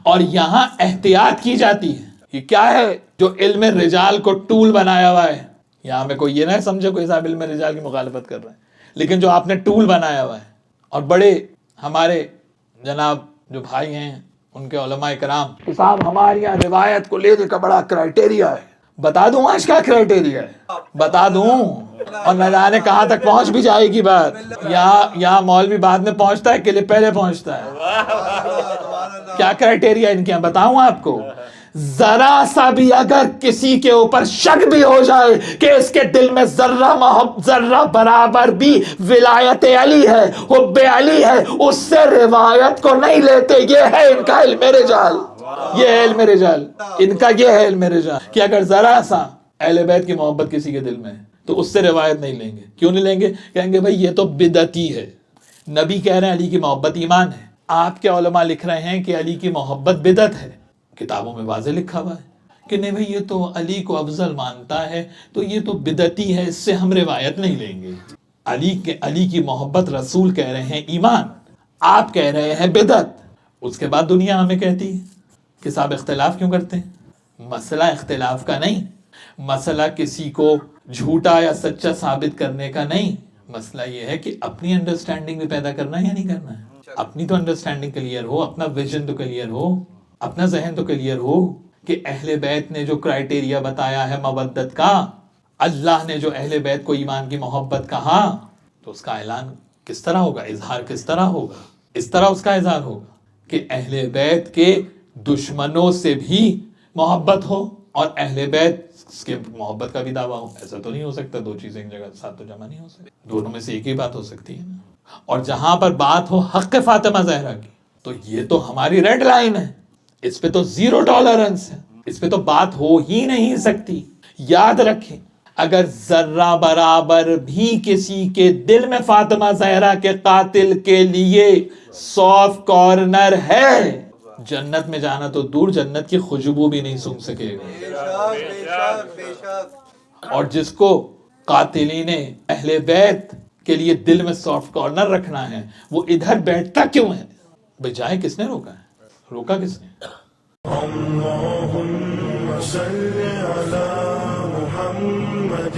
اور یہاں احتیاط کی جاتی ہے. یہ کیا ہے جو علم رجال کو ٹول بنایا ہوا ہے؟ یہاں میں کوئی یہ نہ سمجھے کوئی صاحب علم رجال کی مخالفت کر رہا ہے، لیکن جو آپ نے ٹول بنایا ہوا ہے. اور بڑے ہمارے جناب جو بھائی ہیں ان کے علماء کرام کہ صاحب ہماری یہاں روایت کو لے کا بڑا کرائٹیریا ہے. بتا دوں آج کیا کرائٹیریا ہے، بتا دوں، اور نہ جانے کہاں تک پہنچ بھی جائے گی بات. یہاں مولوی بعد میں پہنچتا ہے کہ پہلے پہنچتا ہے. کیا کرائٹیریا ان کے یہاں بتاؤں آپ کو. ذرا سا بھی اگر کسی کے اوپر شک بھی ہو جائے کہ اس کے دل میں ذرہ برابر بھی ولایت علی ہے، حب علی ہے، اس سے روایت کو نہیں لیتے. یہ ہے ان کا علم رجال، یہ ہے علم رجال ان کا، یہ ہے علم رجال کہ اگر ذرا سا اہل بیت کی محبت کسی کے دل میں ہے تو اس سے روایت نہیں لیں گے. کیوں نہیں لیں گے؟ کہیں گے بھائی یہ تو بدعتی ہے. نبی کہہ رہے ہیں علی کی محبت ایمان ہے، آپ کے علماء لکھ رہے ہیں کہ علی کی محبت بدعت ہے. کتابوں میں واضح لکھا ہوا ہے کہ نہیں بھئی یہ تو علی کو افضل مانتا ہے تو یہ تو بدعتی ہے، اس سے ہم روایت نہیں لیں گے. علی کی محبت رسول کہہ رہے ہیں ایمان، آپ کہہ رہے ہیں بدعت. اس کے بعد دنیا ہمیں کہتی ہے کہ صاحب اختلاف کیوں کرتے ہیں. مسئلہ اختلاف کا نہیں، مسئلہ کسی کو جھوٹا یا سچا ثابت کرنے کا نہیں. مسئلہ یہ ہے کہ اپنی انڈرسٹینڈنگ بھی پیدا کرنا ہے یا نہیں کرنا ہے. اپنی تو انڈرسٹینڈنگ کلیئر ہو، اپنا ویژن تو کلیئر ہو، اپنا ذہن تو کلیئر ہو کہ اہل بیت نے جو کرائٹیریا بتایا ہے مودت کا، اللہ نے جو اہل بیت کو ایمان کی محبت کہا، تو اس کا اعلان کس طرح ہوگا، اظہار کس طرح ہوگا. اس طرح اس کا اظہار ہوگا کہ اہل بیت کے دشمنوں سے بھی محبت ہو اور اہل بیت کے محبت کا بھی دعویٰ ہو. ایسا تو نہیں ہو سکتا، دو چیزیں ایک جگہ ساتھ تو جمع نہیں ہو سکتی. دونوں میں سے ایک ہی بات ہو سکتی ہے. اور جہاں پر بات ہو حق فاطمہ زہرا کی تو یہ تو ہماری ریڈ لائن ہے، اس پہ تو زیرو ٹالرنس ہے، اس پہ تو بات ہو ہی نہیں سکتی. یاد رکھیں اگر ذرہ برابر بھی کسی کے دل میں فاطمہ زہرا کے قاتل کے لیے سافٹ کارنر ہے، جنت میں جانا تو دور، جنت کی خوشبو بھی نہیں سونگھ سکے گا. اور جس کو قاتلین اہل بیت کے لیے دل میں سافٹ کارنر رکھنا ہے وہ ادھر بیٹھتا کیوں ہے؟ بجائے کس نے روکا ہے؟ روکا کس نے؟ اللہم صل علی محمد